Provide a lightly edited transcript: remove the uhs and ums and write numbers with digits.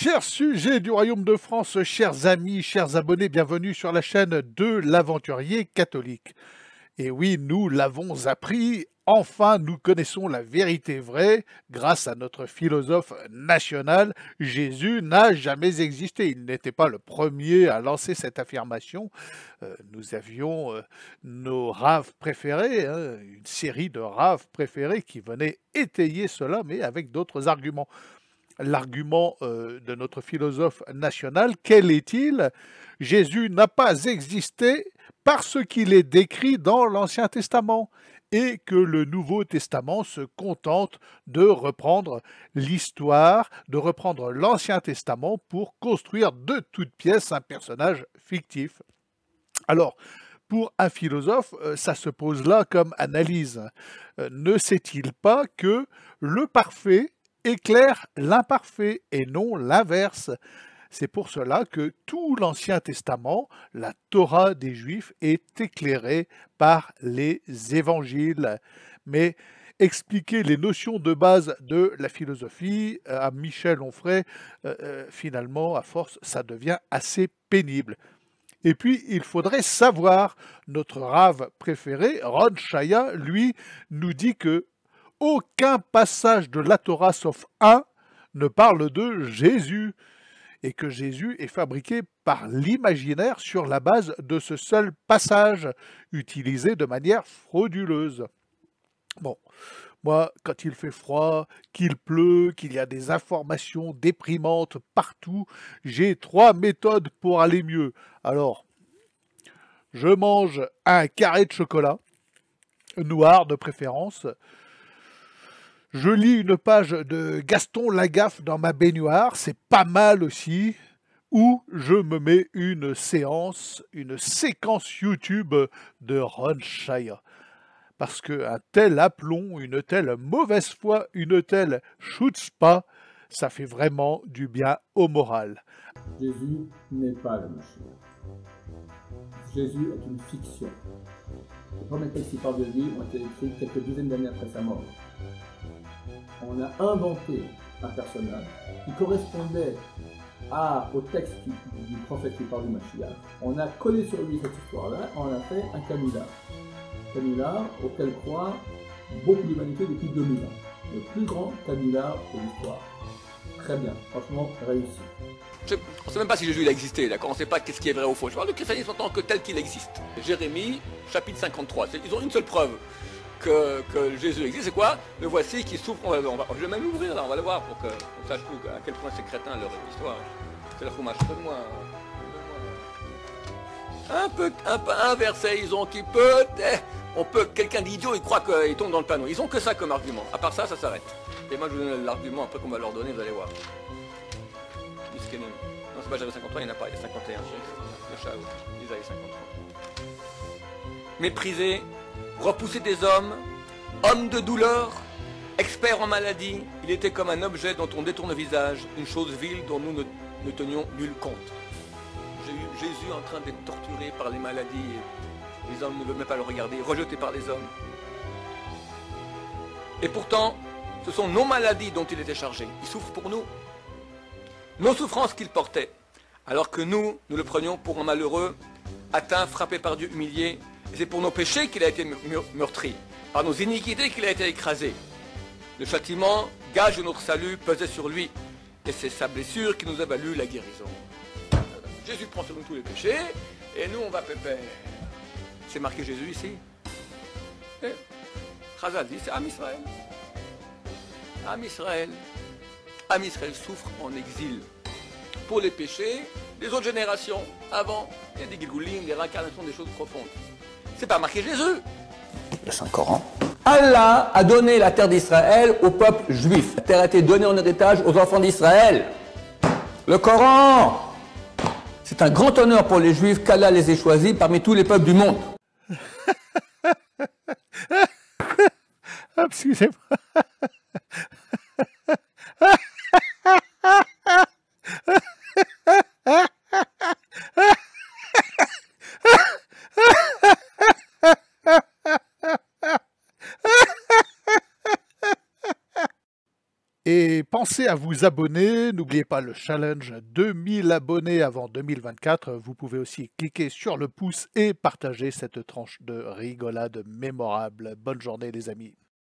Chers sujets du Royaume de France, chers amis, chers abonnés, bienvenue sur la chaîne de l'Aventurier catholique. Et oui, nous l'avons appris, enfin nous connaissons la vérité vraie grâce à notre philosophe national. Jésus n'a jamais existé, il n'était pas le premier à lancer cette affirmation. Nous avions nos raves préférés, hein, une série de raves préférés qui venaient étayer cela, mais avec d'autres arguments. L'argument de notre philosophe national, quel est-il? Jésus n'a pas existé parce qu'il est décrit dans l'Ancien Testament et que le Nouveau Testament se contente de reprendre l'histoire, de reprendre l'Ancien Testament pour construire de toutes pièces un personnage fictif. Alors, pour un philosophe, ça se pose là comme analyse. Ne sait-il pas que le parfait éclaire l'imparfait et non l'inverse? C'est pour cela que tout l'Ancien Testament, la Torah des Juifs, est éclairée par les évangiles. Mais expliquer les notions de base de la philosophie à Michel Onfray, finalement, à force, ça devient assez pénible. Et puis, il faudrait savoir, notre rave préféré, Ron Chaya, lui, nous dit que aucun passage de la Torah, sauf un, ne parle de Jésus, et que Jésus est fabriqué par l'imaginaire sur la base de ce seul passage, utilisé de manière frauduleuse. Bon, moi, quand il fait froid, qu'il pleut, qu'il y a des informations déprimantes partout, j'ai 3 méthodes pour aller mieux. Alors, je mange un carré de chocolat, noir de préférence. Je lis une page de Gaston Lagaffe dans ma baignoire, c'est pas mal aussi. Ou je me mets une séquence YouTube de Ron Chaya. Parce qu'un tel aplomb, une telle mauvaise foi, une telle chutzpah, ça fait vraiment du bien au moral. Jésus n'est pas le Mashiach. Jésus est une fiction. Les premiers textes qui parlent de lui ont été écrits quelques dizaines d'années après sa mort. On a inventé un personnage qui correspondait au texte du prophète qui parle du Mashiach. On a collé sur lui cette histoire-là, on a fait un canular. Canular auquel croit beaucoup d'humanité depuis 2000 ans. Le plus grand canular de l'histoire. Très bien, franchement réussi. On ne sait même pas si Jésus il a existé, d'accord? On ne sait pas qu'est-ce qui est vrai ou faux. Je parle du christianisme en tant que tel qu'il existe. Jérémie, chapitre 53. Ils ont une seule preuve que Jésus existe. C'est quoi? Le voici qui souffre. Je vais même l'ouvrir là, on va le voir pour qu'on sache tout à quel point c'est crétin leur histoire. C'est la fromage. Donne-moi un verset. Ils ont qui peut. Quelqu'un d'idiot, il croit qu'il tombe dans le panneau. Ils ont que ça comme argument. À part ça, ça s'arrête. Et moi, je vous donne l'argument après qu'on va leur donner, vous allez voir. Non, c'est pas Jérémie 53, il n'y en a pas, il y a 51. Le Shaou, Isaïe 53. Mépriser, repousser des hommes, homme de douleur, expert en maladie, il était comme un objet dont on détourne le visage, une chose vile dont nous ne tenions nul compte. J'ai eu Jésus en train d'être torturé par les maladies, et les hommes ne veulent même pas le regarder, rejeté par les hommes. Et pourtant, ce sont nos maladies dont il était chargé. Il souffre pour nous. Nos souffrances qu'il portait, alors que nous le prenions pour un malheureux, atteint, frappé par Dieu, humilié. Et c'est pour nos péchés qu'il a été meurtri, par nos iniquités qu'il a été écrasé. Le châtiment, gage de notre salut, pesait sur lui, et c'est sa blessure qui nous a valu la guérison. Jésus prend sur nous tous les péchés, et nous on va pépère. C'est marqué Jésus ici. Chazal dit, c'est Am Israël. Am Israël. Am Israël souffre en exil pour les péchés des autres générations. Avant, il y a des gilgoulim, des réincarnations, des choses profondes. C'est pas marqué Jésus. Le Saint-Coran. Allah a donné la terre d'Israël au peuple juif. La terre a été donnée en héritage aux enfants d'Israël. Le Coran. C'est un grand honneur pour les juifs qu'Allah les ait choisis parmi tous les peuples du monde. Excusez-moi. pensez à vous abonner. N'oubliez pas le challenge 2000 abonnés avant 2024. Vous pouvez aussi cliquer sur le pouce et partager cette tranche de rigolade mémorable. Bonne journée les amis.